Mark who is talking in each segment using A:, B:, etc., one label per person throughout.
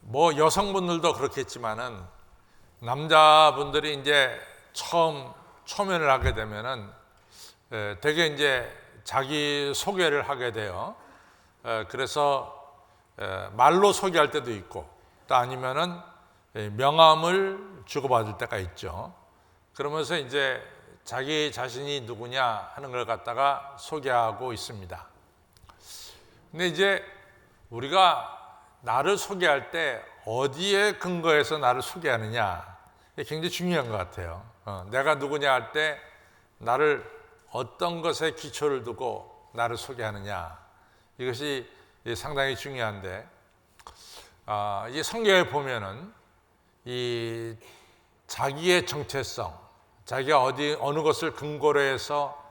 A: 뭐 여성분들도 그렇겠지만은 남자분들이 이제 처음 초면을 하게 되면은 되게 이제 자기 소개를 하게 돼요. 그래서 말로 소개할 때도 있고 또 아니면은 명함을 주고받을 때가 있죠. 그러면서 이제 자기 자신이 누구냐 하는 걸 갖다가 소개하고 있습니다. 근데 이제 우리가 나를 소개할 때 어디에 근거해서 나를 소개하느냐, 이게 굉장히 중요한 것 같아요. 내가 누구냐 할 때 나를 어떤 것에 기초를 두고 나를 소개하느냐, 이것이 상당히 중요한데, 이 성경에 보면은 이 자기의 정체성, 자기가 어느 것을 근거로 해서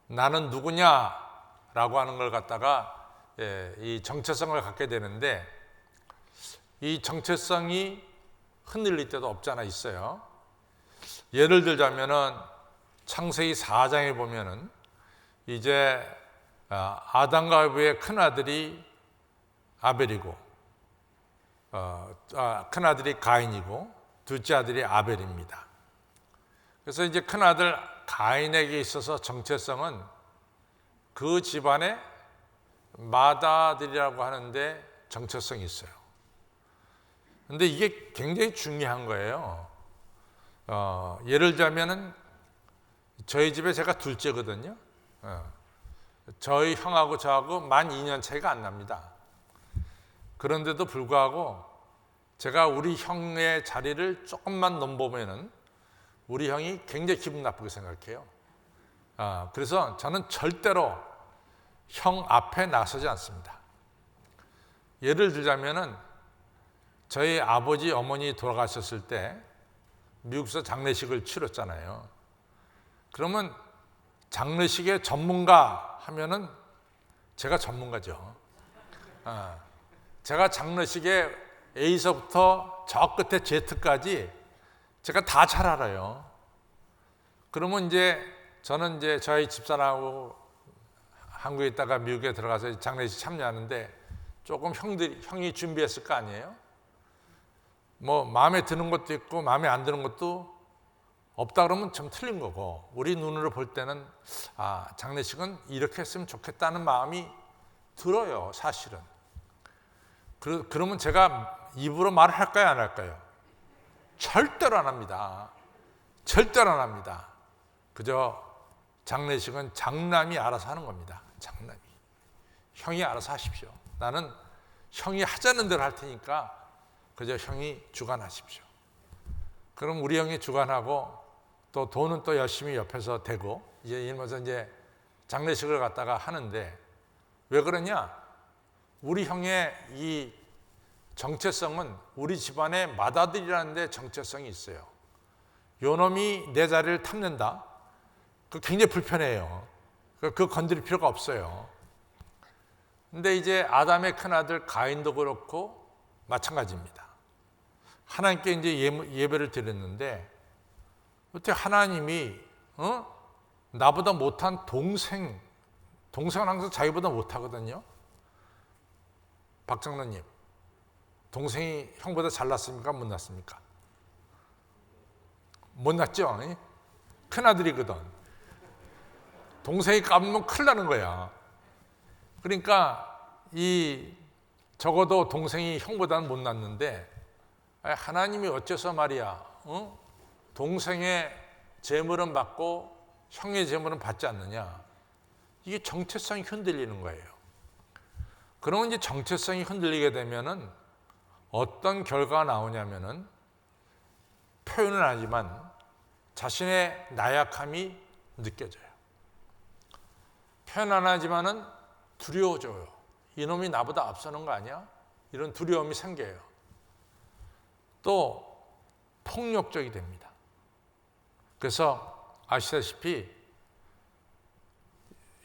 A: 나는 누구냐라고 하는 걸 갖다가 이 정체성을 갖게 되는데, 이 정체성이 흔들릴 때도 없지 않아 있어요. 예를 들자면은 창세기 4장에 보면은 이제 아담과 에바의 큰 아들이 아벨이고, 큰 아들이 가인이고, 둘째 아들이 아벨입니다. 그래서 이제 큰 아들 가인에게 있어서 정체성은 그 집안의 맏아들이라고 하는데 정체성이 있어요. 근데 이게 굉장히 중요한 거예요. 예를 들자면은 저희 집에 제가 둘째거든요. 저희 형하고 저하고 만 2년 차이가 안 납니다. 그런데도 불구하고 제가 우리 형의 자리를 조금만 넘보면은 우리 형이 굉장히 기분 나쁘게 생각해요. 그래서 저는 절대로 형 앞에 나서지 않습니다. 예를 들자면은 저희 아버지 어머니 돌아가셨을 때 미국에서 장례식을 치렀잖아요. 그러면 장례식의 전문가 하면은 제가 전문가죠. 제가 장례식에 A서부터 저 끝에 Z까지 제가 다 잘 알아요. 그러면 이제 저는 이제 저희 집사람하고 한국에 있다가 미국에 들어가서 장례식 참여하는데 조금 형이 준비했을 거 아니에요? 뭐 마음에 드는 것도 있고 마음에 안 드는 것도 없다 그러면 좀 틀린 거고, 우리 눈으로 볼 때는 장례식은 이렇게 했으면 좋겠다는 마음이 들어요, 사실은. 그러면 제가 입으로 말을 할까요, 안 할까요? 절대로 안 합니다. 절대로 안 합니다. 그저 장례식은 장남이 알아서 하는 겁니다. 장남이. 형이 알아서 하십시오. 나는 형이 하자는 대로 할 테니까 그저 형이 주관하십시오. 그럼 우리 형이 주관하고 또 돈은 또 열심히 옆에서 대고 이제 이러면서 이제 장례식을 갖다가 하는데, 왜 그러냐? 우리 형의 이 정체성은 우리 집안의 맏아들이라는 데 정체성이 있어요. 요 놈이 내 자리를 탐낸다? 그 굉장히 불편해요. 그거 건드릴 필요가 없어요. 근데 이제 아담의 큰아들 가인도 그렇고 마찬가지입니다. 하나님께 이제 예배를 드렸는데 어떻게 하나님이 나보다 못한 동생은 항상 자기보다 못하거든요. 박정로님, 동생이 형보다 잘났습니까? 못 났습니까? 못 났죠? 큰아들이거든. 동생이 까불면 큰일 나는 거야. 그러니까 적어도 동생이 형보다는 못 났는데 하나님이 어째서 말이야, 동생의 재물은 받고 형의 재물은 받지 않느냐? 이게 정체성이 흔들리는 거예요. 그러면 이제 정체성이 흔들리게 되면은 어떤 결과가 나오냐면은 표현은 하지만 자신의 나약함이 느껴져요. 표현 안 하지만은 두려워져요. 이놈이 나보다 앞서는 거 아니야? 이런 두려움이 생겨요. 또 폭력적이 됩니다. 그래서 아시다시피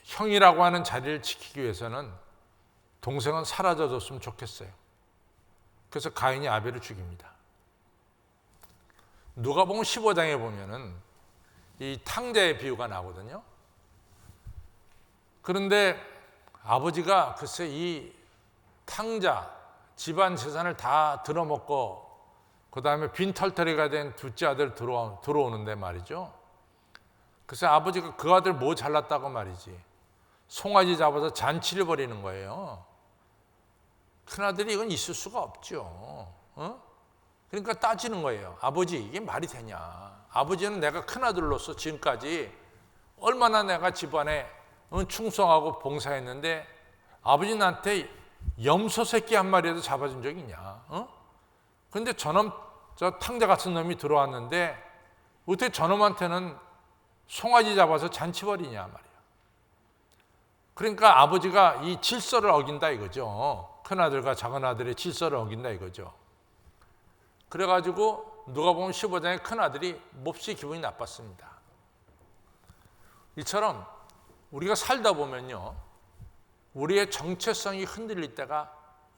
A: 형이라고 하는 자리를 지키기 위해서는 동생은 사라져줬으면 좋겠어요. 그래서 가인이 아벨을 죽입니다. 누가복음 15장에 보면은 이 탕자의 비유가 나오거든요. 그런데 아버지가 글쎄 이 탕자, 집안 재산을 다 들어먹고 그 다음에 빈털터리가 된 둘째 아들 들어오는데 말이죠. 그래서 아버지가 그 아들 뭐 잘났다고 말이지. 송아지 잡아서 잔치를 벌이는 거예요. 큰아들이 이건 있을 수가 없죠. 그러니까 따지는 거예요. 아버지, 이게 말이 되냐. 아버지는 내가 큰아들로서 지금까지 얼마나 내가 집안에 충성하고 봉사했는데 아버지 나한테 염소 새끼 한 마리라도 잡아준 적이 있냐. 그런데 저놈, 저 탕자 같은 놈이 들어왔는데 어떻게 저놈한테는 송아지 잡아서 잔치 벌이냐 말이야. 그러니까 아버지가 이 질서를 어긴다 이거죠. 큰아들과 작은아들의 질서를 어긴다 이거죠. 그래가지고 누가 보면 15장의 큰아들이 몹시 기분이 나빴습니다. 이처럼 우리가 살다 보면요, 우리의 정체성이 흔들릴 때가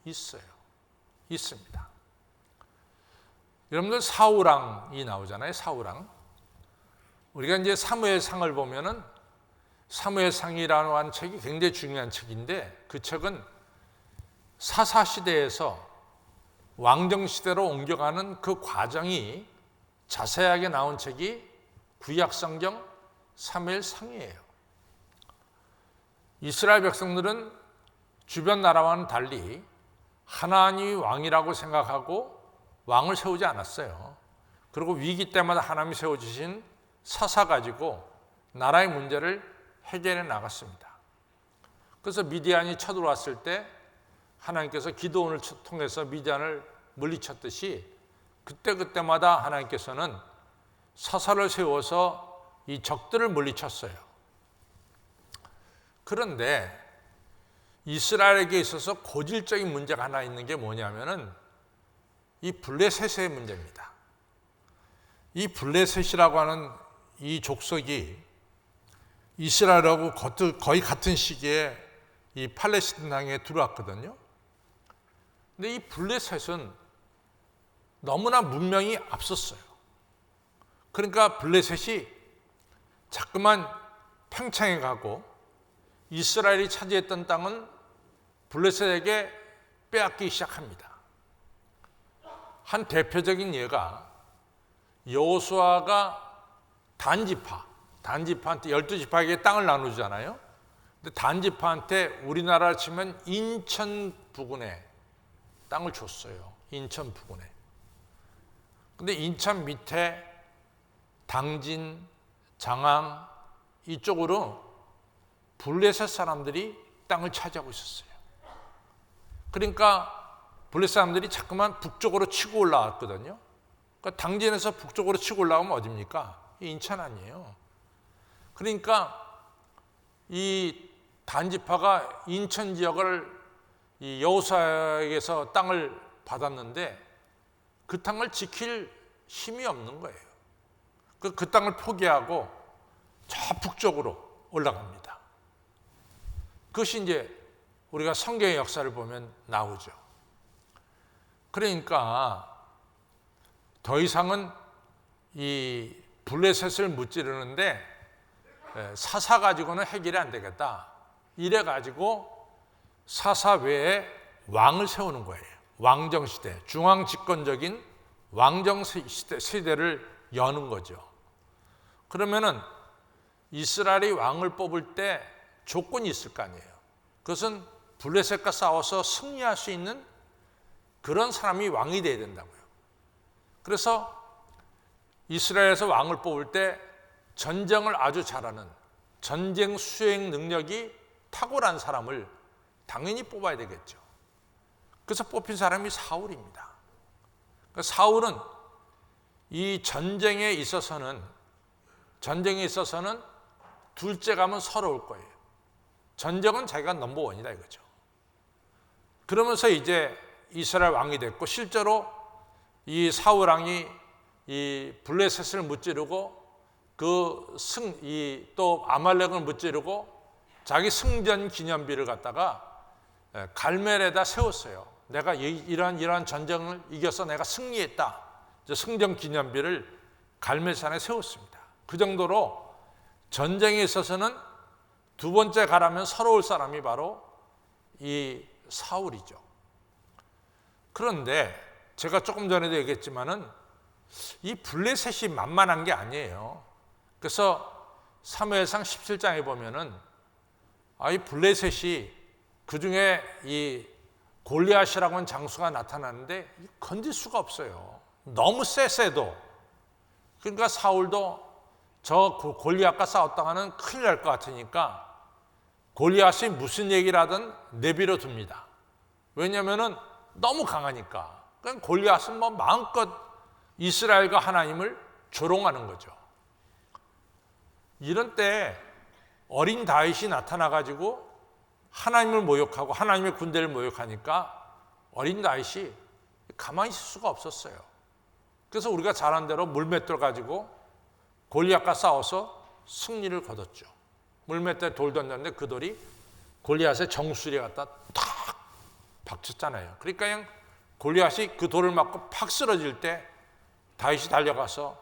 A: 있어요. 있습니다. 여러분들 사울왕이 나오잖아요. 사울왕. 우리가 이제 사무엘상을 보면은 사무엘상이라는 책이 굉장히 중요한 책인데 그 책은 사사시대에서 왕정시대로 옮겨가는 그 과정이 자세하게 나온 책이 구약성경 사무엘상이에요. 이스라엘 백성들은 주변 나라와는 달리 하나님이 왕이라고 생각하고 왕을 세우지 않았어요. 그리고 위기 때마다 하나님이 세워주신 사사 가지고 나라의 문제를 해결해 나갔습니다. 그래서 미디안이 쳐들어왔을 때 하나님께서 기드온을 통해서 미디안을 물리쳤듯이 그때마다 하나님께서는 사사를 세워서 이 적들을 물리쳤어요. 그런데 이스라엘에게 있어서 고질적인 문제가 하나 있는 게 뭐냐면은 이 블레셋의 문제입니다. 이 블레셋이라고 하는 이 족속이 이스라엘하고 거의 같은 시기에 이 팔레스틴 땅에 들어왔거든요. 근데 이 블레셋은 너무나 문명이 앞섰어요. 그러니까 블레셋이 자꾸만 팽창해 가고 이스라엘이 차지했던 땅은 블레셋에게 빼앗기 시작합니다. 한 대표적인 예가 여호수아가 단지파한테 12지파에게 땅을 나누잖아요. 근데 단지파한테 우리나라로 치면 인천 부근에 땅을 줬어요. 인천 부근에. 근데 인천 밑에 당진, 장항 이쪽으로 블레셋 사람들이 땅을 차지하고 있었어요. 그러니까 블레셋 사람들이 자꾸만 북쪽으로 치고 올라왔거든요. 그러니까 당진에서 북쪽으로 치고 올라오면 어디입니까? 인천 아니에요. 그러니까 이 단지파가 인천 지역을 이 여호수아에게서 땅을 받았는데 그 땅을 지킬 힘이 없는 거예요. 그 땅을 포기하고 저 북쪽으로 올라갑니다. 그것이 이제 우리가 성경의 역사를 보면 나오죠. 그러니까 더 이상은 이 블레셋을 무찌르는데 사사 가지고는 해결이 안 되겠다. 이래 가지고 사사 외에 왕을 세우는 거예요. 왕정시대, 중앙집권적인 왕정시대를 여는 거죠. 그러면은 이스라엘이 왕을 뽑을 때 조건이 있을 거 아니에요. 그것은 블레셋과 싸워서 승리할 수 있는 그런 사람이 왕이 돼야 된다고요. 그래서 이스라엘에서 왕을 뽑을 때 전쟁을 아주 잘하는 전쟁 수행 능력이 탁월한 사람을 당연히 뽑아야 되겠죠. 그래서 뽑힌 사람이 사울입니다. 그러니까 사울은 이 전쟁에 있어서는 둘째 가면 서러울 거예요. 전쟁은 자기가 넘버원이다 이거죠. 그러면서 이제 이스라엘 왕이 됐고 실제로 이 사울 왕이 이 블레셋을 무찌르고 또 아말렉을 무찌르고 자기 승전 기념비를 갖다가 갈멜에다 세웠어요. 내가 이러한 전쟁을 이겨서 내가 승리했다. 승전 기념비를 갈멜산에 세웠습니다. 그 정도로 전쟁에 있어서는 두 번째 가라면 서러울 사람이 바로 이 사울이죠. 그런데 제가 조금 전에도 얘기했지만은 이 블레셋이 만만한 게 아니에요. 그래서 사무엘상 17장에 보면은 이 블레셋이 그 중에 이 골리앗이라고 하는 장수가 나타나는데 건질 수가 없어요. 너무 세도. 그러니까 사울도 저 골리앗과 싸웠다가는 큰일 날 것 같으니까 골리앗이 무슨 얘기를 하든 내버려 둡니다. 왜냐하면 너무 강하니까. 그러니까 골리앗은 뭐 마음껏 이스라엘과 하나님을 조롱하는 거죠. 이런 때 어린 다윗이 나타나가지고 하나님을 모욕하고 하나님의 군대를 모욕하니까 어린 다윗이 가만히 있을 수가 없었어요. 그래서 우리가 잘 아는 대로 물맷돌 가지고 골리앗과 싸워서 승리를 거뒀죠. 물맷돌에 돌 던졌는데 그 돌이 골리앗의 정수리에 갖다 탁 박쳤잖아요. 그러니까 그냥 골리앗이 그 돌을 맞고 팍 쓰러질 때 다윗이 달려가서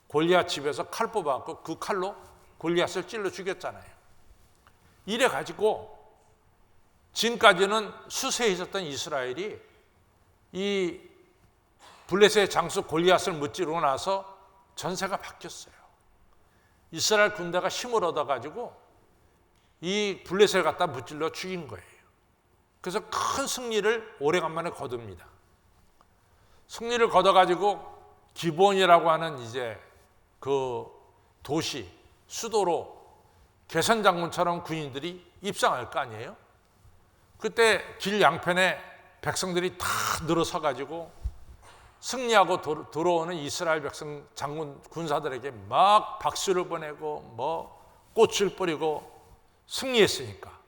A: 골리앗 집에서 칼 뽑아갖고 그 칼로 골리앗을 찔러 죽였잖아요. 이래 가지고 지금까지는 수세에 있었던 이스라엘이 이 블레셋의 장수 골리앗을 무찌르고 나서 전세가 바뀌었어요. 이스라엘 군대가 힘을 얻어가지고 이 블레셋을 갖다 무찔러 죽인 거예요. 그래서 큰 승리를 오래간만에 거둡니다. 승리를 거둬가지고 기브온이라고 하는 이제 그 도시, 수도로 개선 장군처럼 군인들이 입성할 거 아니에요? 그때 길 양편에 백성들이 다 늘어서 가지고 승리하고 들어오는 이스라엘 백성 장군 군사들에게 막 박수를 보내고 뭐 꽃을 뿌리고 승리했으니까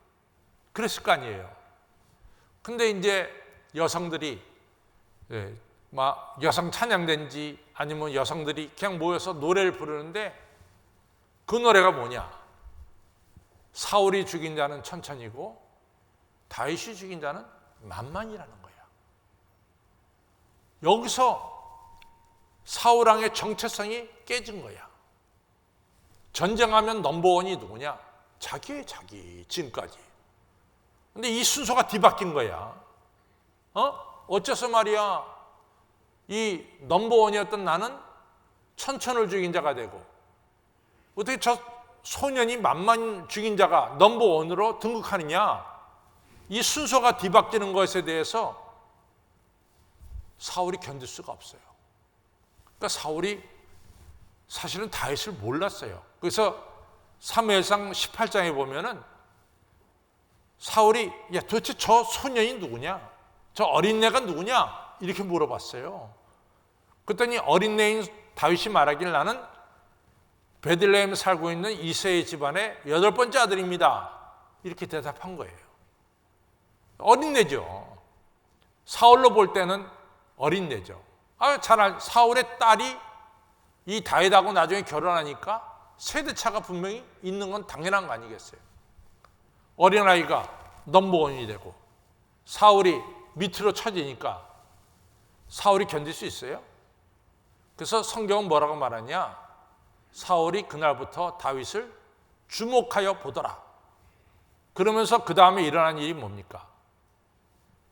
A: 그랬을 거 아니에요. 근데 이제 여성들이 막 여성 찬양된지 아니면 여성들이 그냥 모여서 노래를 부르는데 그 노래가 뭐냐? 사울이 죽인 자는 천천히고 다윗이 죽인 자는 만만이라는 거야. 여기서 사울왕의 정체성이 깨진 거야. 전쟁하면 넘버원이 누구냐? 자기의 자기, 지금까지. 근데 이 순서가 뒤바뀐 거야. 어째서 말이야, 이 넘버원이었던 나는 천천을 죽인 자가 되고, 어떻게 저 소년이 만만 죽인 자가 넘버원으로 등극하느냐? 이 순서가 뒤바뀌는 것에 대해서 사울이 견딜 수가 없어요. 그러니까 사울이 사실은 다윗을 몰랐어요. 그래서 사무엘상 18장에 보면은 사울이 야 도대체 저 소년이 누구냐? 저 어린애가 누구냐? 이렇게 물어봤어요. 그랬더니 어린애인 다윗이 말하길 나는 베들레헴에 살고 있는 이새의 집안의 8번째 아들입니다. 이렇게 대답한 거예요. 어린애죠. 사울로 볼 때는 어린애죠. 사울의 딸이 이 다윗하고 나중에 결혼하니까 세대차가 분명히 있는 건 당연한 거 아니겠어요? 어린아이가 넘버원이 되고 사울이 밑으로 쳐지니까 사울이 견딜 수 있어요? 그래서 성경은 뭐라고 말하냐? 사울이 그날부터 다윗을 주목하여 보더라. 그러면서 그 다음에 일어난 일이 뭡니까?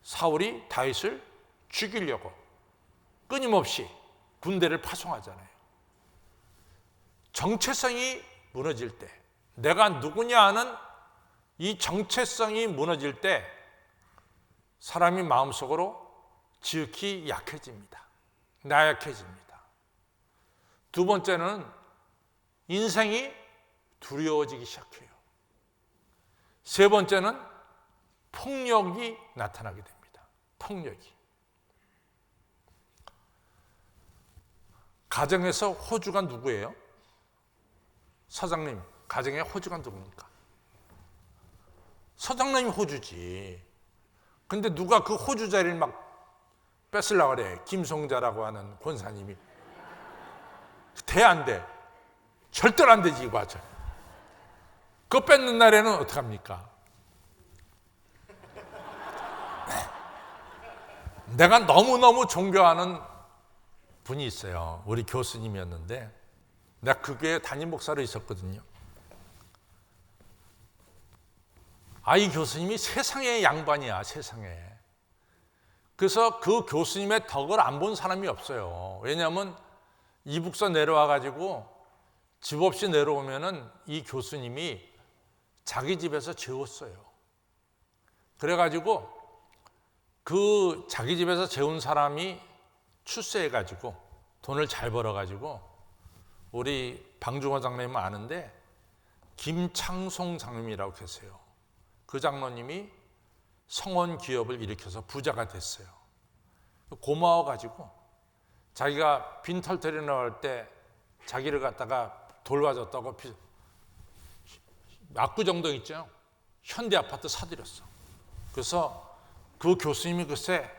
A: 사울이 다윗을 죽이려고 끊임없이 군대를 파송하잖아요. 정체성이 무너질 때, 내가 누구냐 하는 이 정체성이 무너질 때 사람이 마음속으로 지극히 약해집니다. 나약해집니다. 두 번째는 인생이 두려워지기 시작해요. 세 번째는 폭력이 나타나게 됩니다. 폭력이. 가정에서 호주가 누구예요? 사장님, 가정의 호주가 누굽니까? 사장님이 호주지. 근데 누가 그 호주 자리를 막 뺏으려고 그래. 김송자라고 하는 권사님이. 돼, 안 돼? 절대로 안 되지, 이거 하죠. 그거 뺏는 날에는 어떡합니까? 내가 너무너무 존경하는 분이 있어요. 우리 교수님이었는데 내가 그 교회 담임 목사로 있었거든요. 이 교수님이 세상의 양반이야, 세상에. 그래서 그 교수님의 덕을 안 본 사람이 없어요. 왜냐하면 이북서 내려와 가지고 집 없이 내려오면은 이 교수님이 자기 집에서 재웠어요. 그래가지고 그 자기 집에서 재운 사람이 출세해가지고 돈을 잘 벌어가지고 우리 방중호 장로님 아는데 김창송 장로님이라고 계세요. 그 장로님이 성원 기업을 일으켜서 부자가 됐어요. 고마워가지고 자기가 빈털터리 나올 때 자기를 갖다가 돌봐줬다고 압구정동 있죠? 현대 아파트 사들였어. 그래서 그 교수님이 글쎄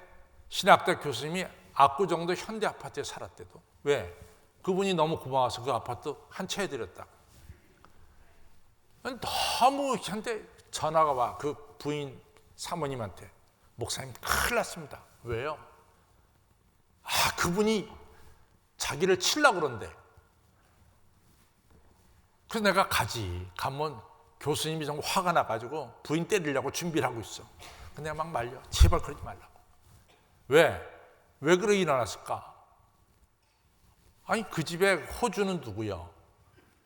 A: 신학대 교수님이 압구정동 현대 아파트에 살았대도. 왜? 그분이 너무 고마워서 그 아파트 한 채 해드렸다. 너무 현대 전화가 와. 그 부인 사모님한테 목사님 큰일 났습니다. 왜요? 그분이 자기를 치려고 그런대. 그래서 내가 가면 교수님이 정말 화가 나가지고 부인 때리려고 준비를 하고 있어. 근데 내가 막 말려. 제발 그러지 말라고. 왜 그렇게 일어났을까? 아니 그 집에 호주는 누구야?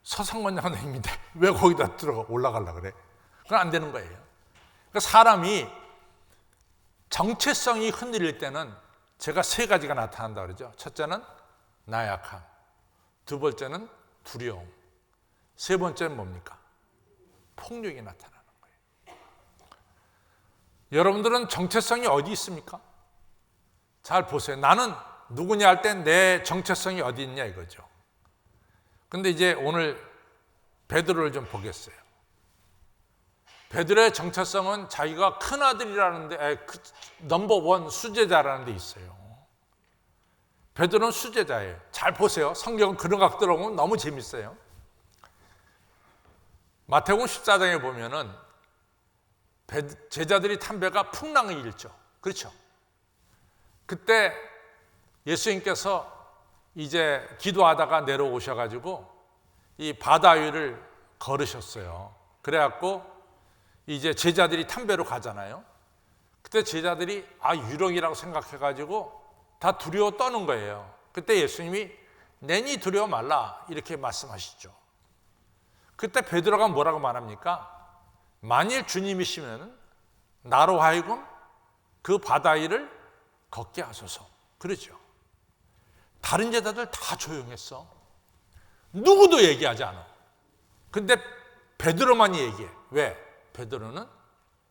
A: 서상원 장로님인데 왜 거기다 올라가려고 그래? 그건 안 되는 거예요. 그러니까 사람이 정체성이 흔들릴 때는 제가 세 가지가 나타난다 그러죠. 첫째는 나약함, 두 번째는 두려움, 세 번째는 뭡니까? 폭력이 나타나는 거예요. 여러분들은 정체성이 어디 있습니까? 잘 보세요. 나는 누구냐 할 때 내 정체성이 어디 있냐 이거죠. 근데 이제 오늘 베드로를 좀 보겠어요. 베드로의 정체성은 자기가 큰아들이라는데 넘버원 수제자라는 데 있어요. 베드로는 수제자예요. 잘 보세요. 성경은 그런 각 들어보면 너무 재밌어요. 마태복음 14장에 보면은 제자들이 탄 배가 풍랑을 일죠. 그렇죠? 그때 예수님께서 이제 기도하다가 내려오셔가지고 이 바다 위를 걸으셨어요. 그래갖고 이제 제자들이 탄 배로 가잖아요. 그때 제자들이 유령이라고 생각해가지고 다 두려워 떠는 거예요. 그때 예수님이 내니 두려워 말라 이렇게 말씀하시죠. 그때 베드로가 뭐라고 말합니까? 만일 주님이시면 나로 하여금 그 바다 위를 걷게 하소서. 그러죠. 다른 제자들 다 조용했어. 누구도 얘기하지 않아. 근데 베드로만 얘기해. 왜? 베드로는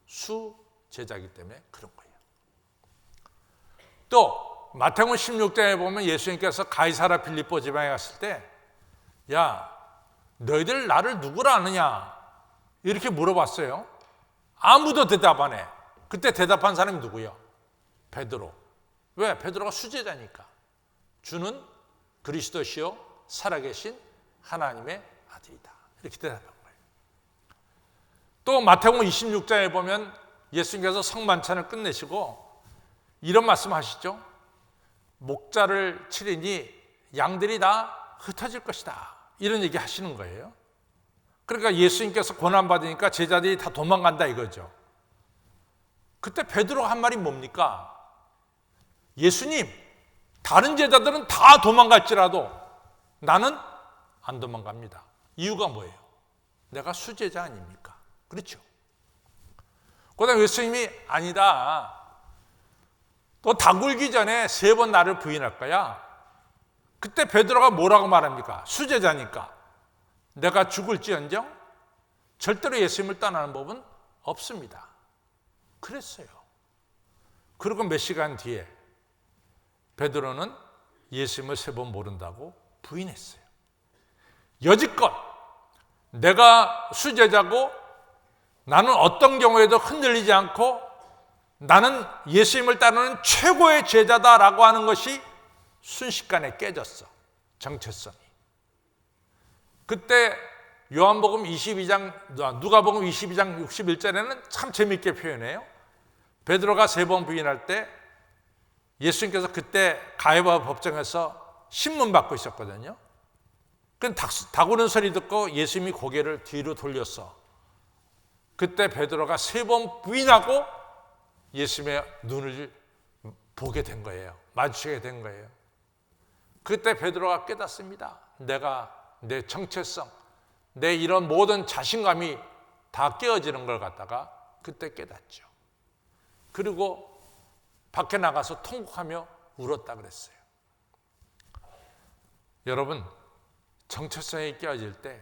A: 수제자이기 때문에 그런 거예요. 또 마태복음 16장에 보면 예수님께서 가이사라 빌립보 지방에 갔을 때 야, 너희들 나를 누구라 아느냐? 이렇게 물어봤어요. 아무도 대답 안 해. 그때 대답한 사람이 누구예요? 베드로. 왜? 베드로가 수제자니까. 주는 그리스도시요 살아계신 하나님의 아들이다. 이렇게 대답한 거예요. 또 마태복음 26장에 보면 예수님께서 성만찬을 끝내시고 이런 말씀하시죠. 목자를 치리니 양들이 다 흩어질 것이다. 이런 얘기 하시는 거예요. 그러니까 예수님께서 고난받으니까 제자들이 다 도망간다 이거죠. 그때 베드로가 한 말이 뭡니까? 예수님, 다른 제자들은 다 도망갈지라도 나는 안 도망갑니다. 이유가 뭐예요? 내가 수제자 아닙니까? 그렇죠? 그다음에 예수님이 아니다. 또 다 굴기 전에 3번 나를 부인할 거야. 그때 베드로가 뭐라고 말합니까? 수제자니까. 내가 죽을지언정 절대로 예수님을 떠나는 법은 없습니다. 그랬어요. 그리고 몇 시간 뒤에 베드로는 예수님을 3번 모른다고 부인했어요. 여지껏 내가 수제자고 나는 어떤 경우에도 흔들리지 않고 나는 예수님을 따르는 최고의 제자다라고 하는 것이 순식간에 깨졌어. 정체성이. 그때 요한복음 22장, 누가복음 22장 61절에는 참 재밌게 표현해요. 베드로가 3번 부인할 때 예수님께서 그때 가야바 법정에서 신문 받고 있었거든요. 그 닭 우는 소리 듣고 예수님이 고개를 뒤로 돌렸어. 그때 베드로가 3번 부인하고 예수님의 눈을 보게 된 거예요. 마주치게 된 거예요. 그때 베드로가 깨닫습니다. 내가 내 정체성, 내 이런 모든 자신감이 다 깨어지는 걸 갖다가 그때 깨닫죠. 그리고 밖에 나가서 통곡하며 울었다 그랬어요. 여러분, 정체성이 깨어질 때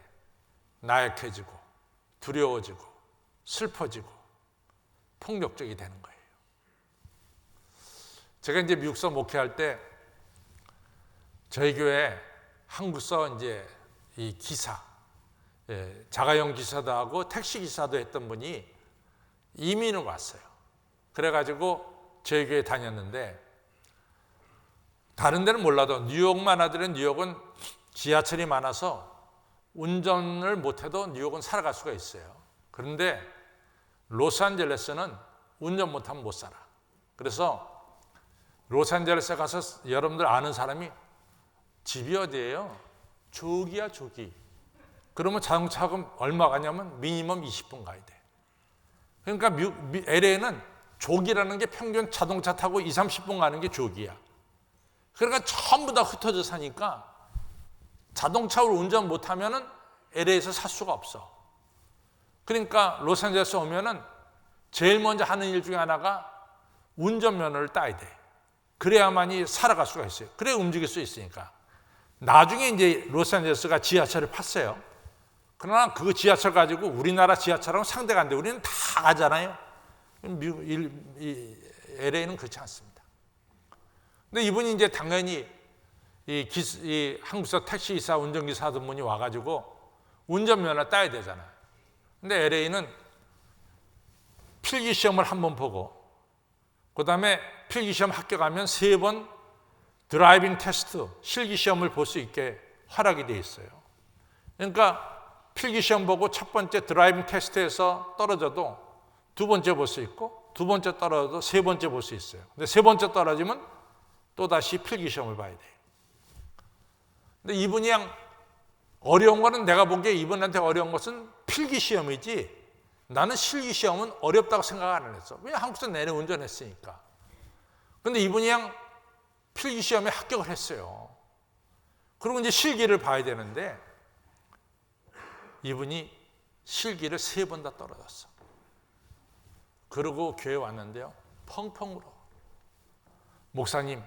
A: 나약해지고 두려워지고 슬퍼지고 폭력적이 되는 거예요. 제가 이제 미국서 목회할 때 저희 교회 한국서 이제 이 기사, 자가용 기사도 하고 택시 기사도 했던 분이 이민을 왔어요. 그래가지고 저희 교회 다녔는데 다른 데는 몰라도 뉴욕만 하더라도 뉴욕은 지하철이 많아서 운전을 못해도 뉴욕은 살아갈 수가 있어요. 그런데 로스앤젤레스는 운전 못하면 못 살아. 그래서 로스앤젤레스에 가서 여러분들 아는 사람이 집이 어디예요? 조기야, 조기. 그러면 자동차가 얼마 가냐면 미니멈 20분 가야 돼. 그러니까 LA는 조기라는 게 평균 자동차 타고 2, 30분 가는 게 조기야. 그러니까 전부 다 흩어져 사니까 자동차로 운전 못하면은 LA에서 살 수가 없어. 그러니까 로스앤젤레스 오면은 제일 먼저 하는 일 중에 하나가 운전면허를 따야 돼. 그래야만이 살아갈 수가 있어요. 그래야 움직일 수 있으니까. 나중에 이제 로스앤젤레스가 지하철을 팠어요. 그러나 그 지하철 가지고 우리나라 지하철하고 상대가 안 돼. 우리는 다 가잖아요. LA는 그렇지 않습니다. 근데 이분이 이제 당연히 이 한국서 택시기사, 운전기사 하던 분이 와가지고 운전면허 따야 되잖아요. 근데 LA는 필기시험을 한번 보고 그 다음에 필기시험 합격하면 3번 드라이빙 테스트, 실기시험을 볼 수 있게 허락이 돼 있어요. 그러니까 필기시험 보고 첫 번째 드라이빙 테스트에서 떨어져도 두 번째 볼 수 있고 두 번째 떨어져도 세 번째 볼 수 있어요. 근데 세 번째 떨어지면 또다시 필기시험을 봐야 돼요. 근데 이분이 그냥 어려운 거는 내가 보기에 이분한테 어려운 것은 필기시험이지 나는 실기시험은 어렵다고 생각 안 했어. 왜 한국에서 내내 운전했으니까. 근데 이분이 그냥 필기시험에 합격을 했어요. 그리고 이제 실기를 봐야 되는데 이분이 실기를 3번 다 떨어졌어. 그러고 교회 왔는데요. 펑펑 울어. 목사님,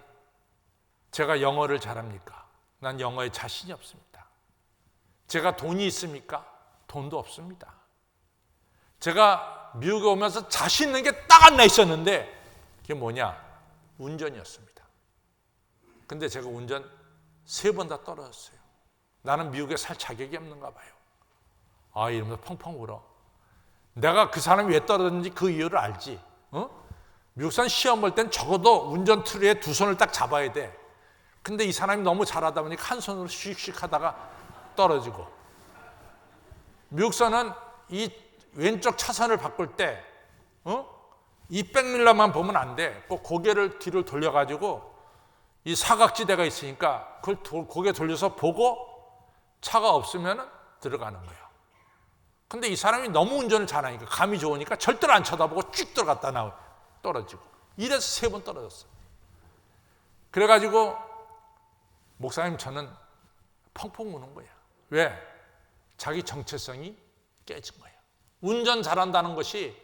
A: 제가 영어를 잘합니까? 난 영어에 자신이 없습니다. 제가 돈이 있습니까? 돈도 없습니다. 제가 미국에 오면서 자신 있는 게 딱 하나 있었는데 그게 뭐냐? 운전이었습니다. 근데 제가 운전 3번 다 떨어졌어요. 나는 미국에 살 자격이 없는가 봐요. 아, 이러면서 펑펑 울어. 내가 그 사람이 왜 떨어졌는지 그 이유를 알지. 미국산 시험 볼 땐 적어도 운전 트루에 2손을 딱 잡아야 돼. 근데 이 사람이 너무 잘하다 보니까 한 손으로 씩씩 하다가 떨어지고. 미국산은 이 왼쪽 차선을 바꿀 때 이 백밀러만 보면 안 돼. 꼭 고개를 뒤로 돌려가지고 이 사각지대가 있으니까 그걸 고개 돌려서 보고 차가 없으면 들어가는 거예요. 근데 이 사람이 너무 운전을 잘하니까 감이 좋으니까 절대로 안 쳐다보고 쭉 들어갔다 나오고 떨어지고 이래서 3번 떨어졌어. 그래가지고 목사님 저는 펑펑 우는 거야. 왜? 자기 정체성이 깨진 거예요. 운전 잘한다는 것이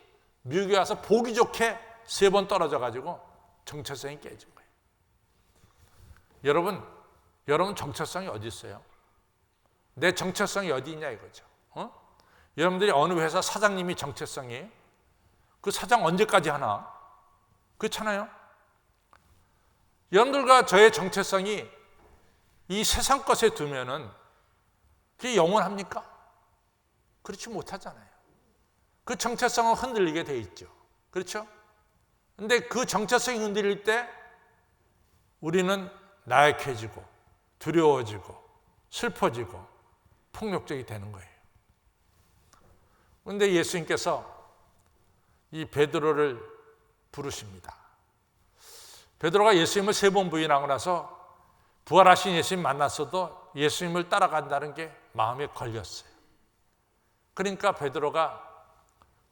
A: 미국에 와서 보기 좋게 3번 떨어져가지고 정체성이 깨진 거예요. 여러분 정체성이 어디 있어요? 내 정체성이 어디 있냐 이거죠. 여러분들이 어느 회사 사장님이 정체성이에요? 그 사장 언제까지 하나? 그렇잖아요. 여러분들과 저의 정체성이 이 세상 것에 두면은 그게 영원합니까? 그렇지 못하잖아요. 그 정체성은 흔들리게 돼 있죠. 그렇죠? 근데 그 정체성이 흔들릴 때 우리는 나약해지고 두려워지고 슬퍼지고 폭력적이 되는 거예요. 그런데 예수님께서 이 베드로를 부르십니다. 베드로가 예수님을 3번 부인하고 나서 부활하신 예수님 만났어도 예수님을 따라간다는 게 마음에 걸렸어요. 그러니까 베드로가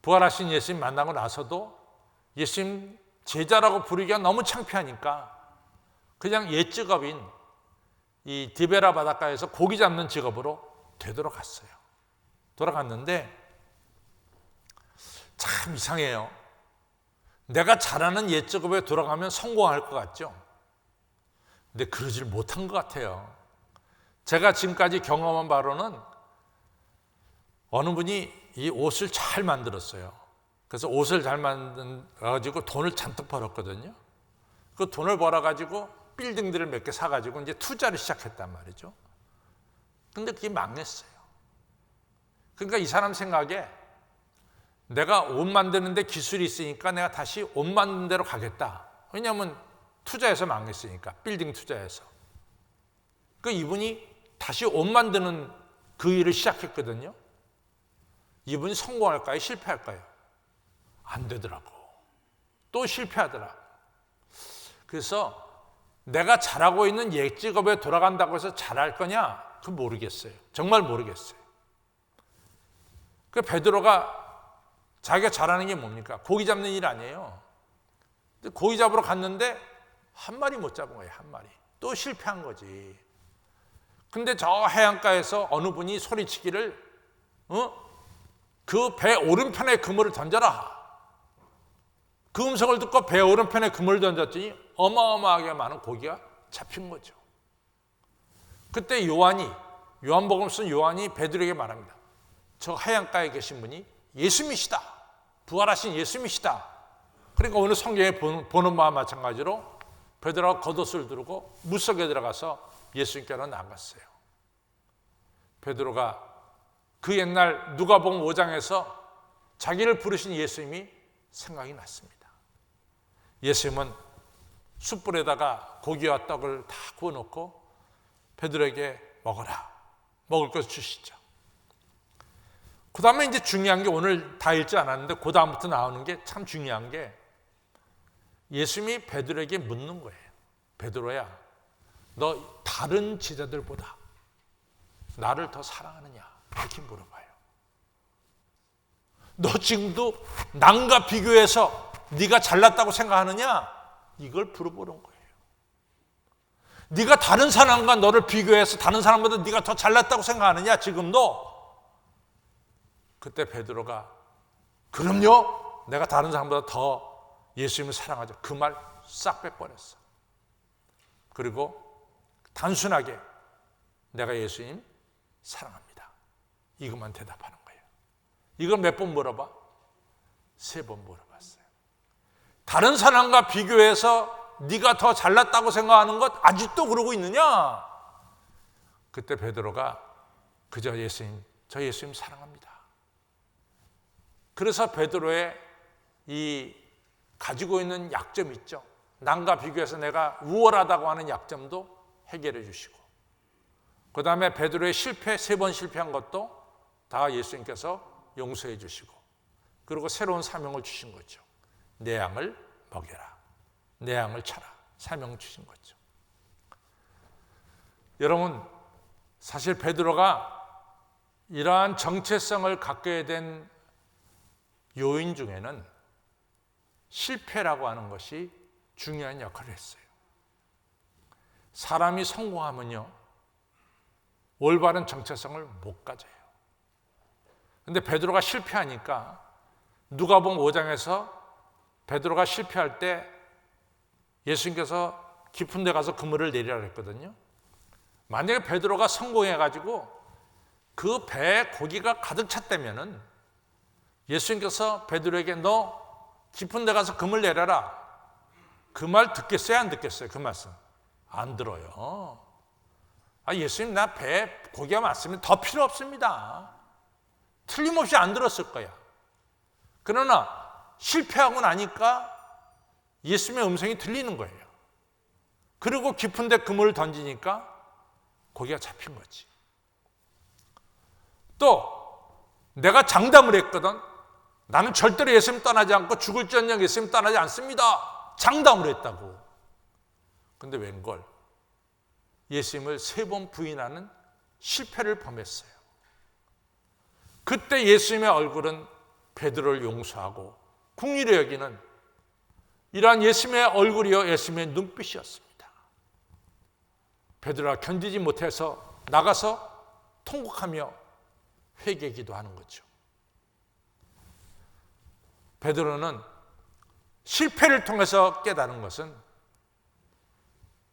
A: 부활하신 예수님 만나고 나서도 예수님 제자라고 부르기가 너무 창피하니까 그냥 옛 직업인 이 디베라 바닷가에서 고기 잡는 직업으로 되돌아갔어요. 돌아갔는데 참 이상해요. 내가 잘하는 옛 직업에 돌아가면 성공할 것 같죠? 근데 그러질 못한 것 같아요. 제가 지금까지 경험한 바로는 어느 분이 이 옷을 잘 만들었어요. 그래서 옷을 잘 만들어가지고 돈을 잔뜩 벌었거든요. 그 돈을 벌어가지고 빌딩들을 몇 개 사가지고 이제 투자를 시작했단 말이죠. 근데 그게 망했어요. 그러니까 이 사람 생각에 내가 옷 만드는데 기술이 있으니까 내가 다시 옷 만드는 데로 가겠다. 왜냐하면 투자해서 망했으니까, 빌딩 투자해서. 그 이분이 다시 옷 만드는 그 일을 시작했거든요. 이분이 성공할까요? 실패할까요? 안 되더라고. 또 실패하더라. 그래서 내가 잘하고 있는 옛 직업에 돌아간다고 해서 잘할 거냐? 그건 모르겠어요. 정말 모르겠어요. 그 베드로가 자기가 잘하는 게 뭡니까? 고기 잡는 일 아니에요. 고기 잡으러 갔는데 한 마리 못 잡은 거예요. 한 마리. 또 실패한 거지. 근데 저 해안가에서 어느 분이 소리치기를 그 배 오른편에 그물을 던져라. 그 음성을 듣고 배 오른편에 그물을 던졌더니 어마어마하게 많은 고기가 잡힌 거죠. 그때 요한복음 쓴 요한이 베드로에게 말합니다. 저 해안가에 계신 분이 예수님이시다. 부활하신 예수님이시다. 그러니까 오늘 성경에 보는 바와 마찬가지로 베드로가 겉옷을 두르고 물속에 들어가서 예수님께로 나갔어요. 베드로가 그 옛날 누가복음 5장에서 자기를 부르신 예수님이 생각이 났습니다. 예수님은 숯불에다가 고기와 떡을 다 구워놓고 베드로에게 먹어라. 먹을 것을 주시죠. 그 다음에 이제 중요한 게 오늘 다 읽지 않았는데 그 다음부터 나오는 게 참 중요한 게 예수님이 베드로에게 묻는 거예요. 베드로야, 너 다른 제자들보다 나를 더 사랑하느냐? 이렇게 물어봐요. 너 지금도 남과 비교해서 네가 잘났다고 생각하느냐? 이걸 물어보는 거예요. 네가 다른 사람과 너를 비교해서 다른 사람보다 네가 더 잘났다고 생각하느냐? 지금도? 그때 베드로가 그럼요. 내가 다른 사람보다 더 예수님을 사랑하죠. 그 말 싹 빼버렸어. 그리고 단순하게 내가 예수님 사랑합니다. 이것만 대답하는 거예요. 이걸 몇 번 물어봐? 3번 물어봤어요. 다른 사람과 비교해서 네가 더 잘났다고 생각하는 것 아직도 그러고 있느냐? 그때 베드로가 그저 예수님, 저 예수님 사랑합니다. 그래서 베드로의 이 가지고 있는 약점 있죠. 남과 비교해서 내가 우월하다고 하는 약점도 해결해 주시고, 그 다음에 베드로의 실패, 3번 실패한 것도 다 예수님께서 용서해 주시고, 그리고 새로운 사명을 주신 거죠. 내 양을 먹여라. 내 양을 쳐라. 사명 주신 거죠. 여러분, 사실 베드로가 이러한 정체성을 갖게 된 요인 중에는 실패라고 하는 것이 중요한 역할을 했어요. 사람이 성공하면요, 올바른 정체성을 못 가져요. 근데 베드로가 실패하니까 누가복음 5장에서 베드로가 실패할 때 예수님께서 깊은 데 가서 그물을 내리라 했거든요. 만약에 베드로가 성공해가지고 그 배에 고기가 가득 찼다면은 예수님께서 베드로에게 너 깊은 데 가서 그물 내려라. 그 말 듣겠어요? 안 듣겠어요? 그 말씀. 안 들어요. 예수님, 나 배에 고기가 많으면 더 필요 없습니다. 틀림없이 안 들었을 거야. 그러나 실패하고 나니까 예수님의 음성이 들리는 거예요. 그리고 깊은 데 그물을 던지니까 고기가 잡힌 거지. 또 내가 장담을 했거든. 나는 절대로 예수님 떠나지 않고 죽을지언정 예수님 떠나지 않습니다. 장담을 했다고. 근데 웬걸 예수님을 3번 부인하는 실패를 범했어요. 그때 예수님의 얼굴은 베드로를 용서하고 긍휼히 여기는 이러한 예수님의 얼굴이요, 예수님의 눈빛이었습니다. 베드로가 견디지 못해서 나가서 통곡하며 회개 기도하는 거죠. 베드로는 실패를 통해서 깨달은 것은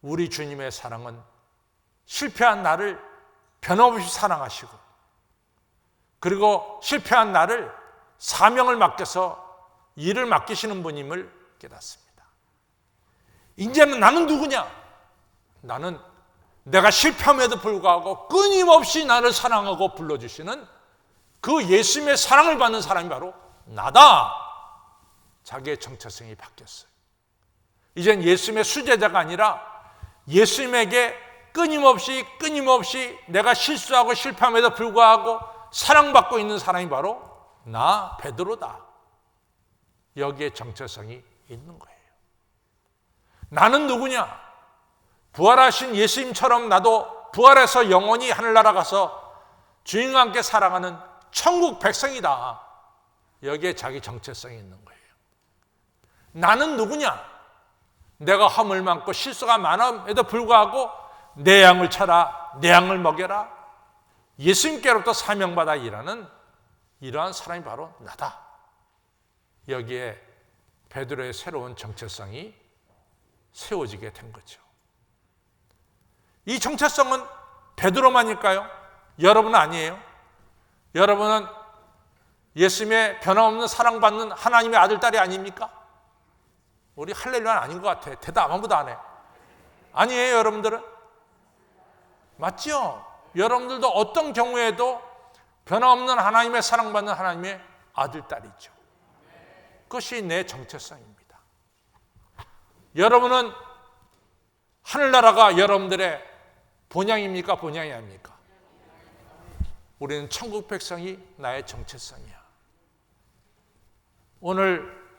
A: 우리 주님의 사랑은 실패한 나를 변함없이 사랑하시고, 그리고 실패한 나를 사명을 맡겨서 일을 맡기시는 분임을 깨닫습니다. 이제는 나는 누구냐? 나는 내가 실패함에도 불구하고 끊임없이 나를 사랑하고 불러주시는 그 예수님의 사랑을 받는 사람이 바로 나다. 자기의 정체성이 바뀌었어요. 이젠 예수님의 수제자가 아니라 예수님에게 끊임없이 내가 실수하고 실패함에도 불구하고 사랑받고 있는 사람이 바로 나 베드로다. 여기에 정체성이 있는 거예요. 나는 누구냐? 부활하신 예수님처럼 나도 부활해서 영원히 하늘나라 가서 주님과 함께 살아가는 천국 백성이다. 여기에 자기 정체성이 있는 거예요. 나는 누구냐? 내가 허물 많고 실수가 많음에도 불구하고 내 양을 쳐라, 내 양을 먹여라, 예수님께로부터 사명받아 일하는 이러한 사람이 바로 나다. 여기에 베드로의 새로운 정체성이 세워지게 된 거죠. 이 정체성은 베드로만일까요? 여러분은 아니에요. 여러분은 예수님의 변함없는 사랑받는 하나님의 아들, 딸이 아닙니까? 우리 할렐루야는 아닌 것 같아. 대답 아무도 안 해. 아니에요, 여러분들은? 맞죠? 여러분들도 어떤 경우에도 변함없는 하나님의 사랑받는 하나님의 아들, 딸이죠. 그것이 내 정체성입니다. 여러분은 하늘나라가 여러분들의 본향입니까? 본향이 아닙니까? 우리는 천국 백성이 나의 정체성이야. 오늘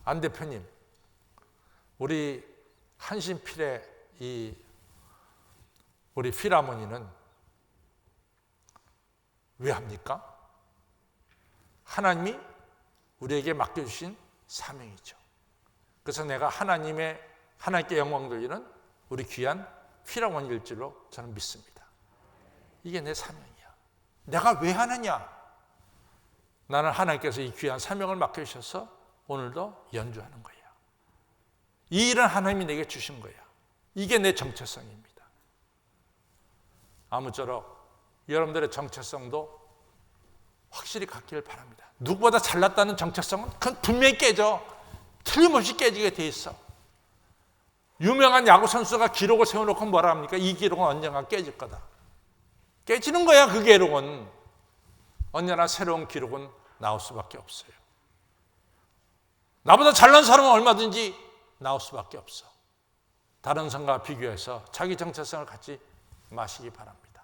A: 안 대표님, 우리 한신필의 우리 필하모니는 왜 합니까? 하나님이 우리에게 맡겨주신 사명이죠. 그래서 내가 하나님께 영광 돌리는 우리 귀한 필하모니일 줄로 저는 믿습니다. 이게 내 사명이야. 내가 왜 하느냐? 나는 하나님께서 이 귀한 사명을 맡겨주셔서 오늘도 연주하는 거야. 이 일은 하나님이 내게 주신 거야. 이게 내 정체성입니다. 아무쪼록 여러분들의 정체성도 확실히 갖기를 바랍니다. 누구보다 잘났다는 정체성은 그건 분명히 깨져. 틀림없이 깨지게 돼 있어. 유명한 야구 선수가 기록을 세워놓고 뭐라 합니까? 이 기록은 언젠가 깨질 거다. 깨지는 거야. 그 기록은. 언제나 새로운 기록은 나올 수밖에 없어요. 나보다 잘난 사람은 얼마든지 나올 수밖에 없어. 다른 사람과 비교해서 자기 정체성을 갖지 마시기 바랍니다.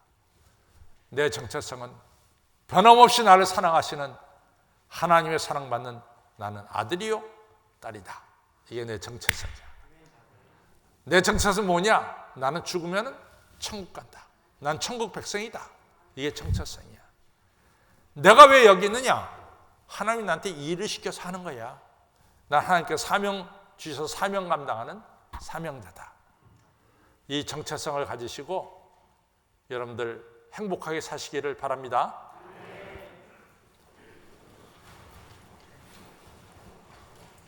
A: 내 정체성은 변함없이 나를 사랑하시는 하나님의 사랑받는 나는 아들이요 딸이다. 이게 내 정체성이야. 내 정체성은 뭐냐? 나는 죽으면 천국 간다. 난 천국 백성이다. 이게 정체성이야. 내가 왜 여기 있느냐? 하나님이 나한테 일을 시켜서 하는 거야. 난 하나님께서 사명 주셔서 사명 감당하는 사명자다. 이 정체성을 가지시고 여러분들 행복하게 사시기를 바랍니다.